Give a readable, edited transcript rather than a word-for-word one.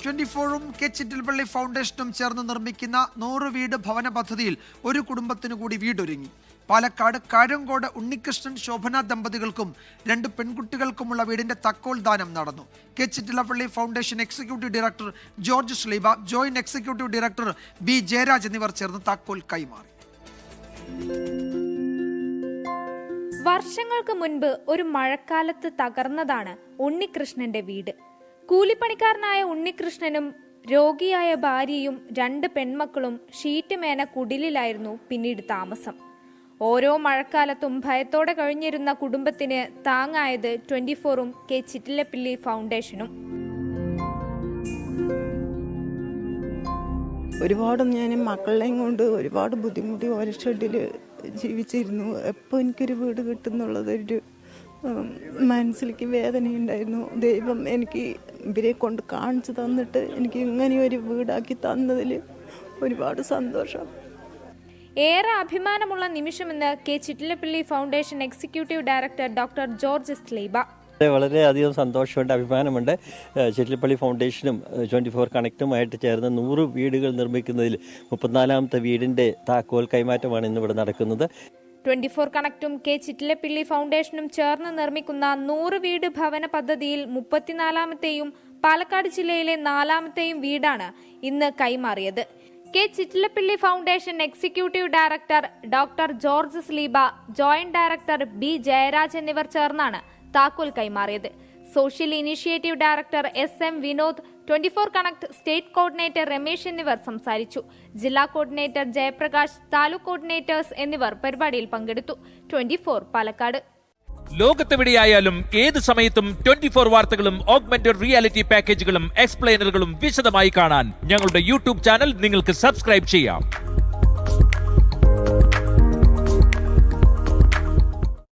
24-ഉം K Chittilappilly ഫൗണ്ടേഷനും ചേർന്ന് നിർമ്മിക്കുന്ന 100 വീട് ഭവന പദ്ധതിയിൽ ഒരു കുടുംബത്തിനു കൂടി വീടൊരുങ്ങി. പാലക്കാട് കാഴങ്കോട് ഉണ്ണികൃഷ്ണൻ ശോഭന ദമ്പതികൾക്കും 2 പെൺകുട്ടികൾക്കുമുള്ള വീടിന്റെ തക്കോൽ ദാനം നടന്നു. K Chittilappilly Foundation executive director George Sleeba, joint executive director B Jayaraj എന്നിവർ ചേർന്ന് താക്കോൽ കൈമാറി. വർഷങ്ങൾക്ക് മുൻപ് ഒരു മഴക്കാലത്ത് തകർന്നതാണ് ഉണ്ണികൃഷ്ണന്റെ വീട്. കൂലിപ്പണിക്കാരനായ ഉണ്ണികൃഷ്ണനും രോഗിയായ ഭാര്യയും 2 പെൺമക്കളും ഷീറ്റ് മേന കുടിലിലായിരുന്നു പിന്നീട് താമസം. ഓരോ മഴക്കാലത്തും ഭയത്തോടെ കഴിഞ്ഞിരുന്ന കുടുംബത്തിന് താങ്ങായത് 24-ഉം കെ ചിറ്റിലപ്പള്ളി ഫൗണ്ടേഷനും. ഒരുപാട് ഞാൻ മക്കളെയും കൊണ്ട് ഒരുപാട് ബുദ്ധിമുട്ടി ഒരു ഷെഡിൽ ജീവിച്ചിരുന്നു. എപ്പോൾ എനിക്കൊരു വീട് കിട്ടുന്നുള്ളതൊരു മനസ്സിലേക്ക് വേദനയുണ്ടായിരുന്നു. ദൈവം എനിക്ക് ഇവരെ കൊണ്ട് കാണിച്ചു തന്നിട്ട് എനിക്ക് ഇങ്ങനെയൊരു വീടാക്കി തന്നതിൽ ഒരുപാട് സന്തോഷം. ഏറെ അഭിമാനമുള്ള നിമിഷമെന്ന് K Chittilappilly Foundation executive director doctor George Sleeba. വളരെയധികം സന്തോഷമുണ്ട്, അഭിമാനമുണ്ട്. ചിറ്റിലപ്പള്ളി ഫൗണ്ടേഷനും 24 കണക്റ്റുമായിട്ട് ചേർന്ന് 100 വീടുകൾ നിർമ്മിക്കുന്നതിൽ 34ാമത്തെ വീടിന്റെ താക്കോൽ കൈമാറ്റമാണ് ഇന്നിവിടെ നടക്കുന്നത്. 24 കണക്റ്റും കെ ചിറ്റിലപ്പള്ളി ഫൗണ്ടേഷനും ചേർന്ന് നിർമ്മിക്കുന്ന 100 വീട് ഭവന പദ്ധതിയിൽ 34ാമത്തെയും പാലക്കാട് ജില്ലയിലെ 4ാമത്തെയും വീടാണ് ഇന്ന് കൈമാറിയത്. K Chittilappilly Foundation executive director doctor George Sleeba, joint director B Jayaraj എന്നിവർ ചേർന്നാണ് താക്കോൽ കൈമാറിയത്. Social initiative director SM Vinod, 24 connect state coordinator Ramesh എന്നിവർ സംസാരിച്ചു. ജില്ലാ കോർഡിനേറ്റർ ജയപ്രകാശ്, താലൂക്ക് കോർഡിനേറ്റേഴ്സ് എന്നിവർ പരിപാടിയിൽ പങ്കെടുത്തു. 24 പാലക്കാട്. ലോകത്തെവിടെയായാലും ഏത് സമയത്തും 24 വാർത്തകളും ഓഗ്മെന്റഡ് റിയാലിറ്റി പാക്കേജുകളും എക്സ്പ്ലെയിനറുകളും വിശദമായി കാണാൻ ഞങ്ങളുടെ YouTube ചാനൽ നിങ്ങൾക്ക് സബ്സ്ക്രൈബ് ചെയ്യാം.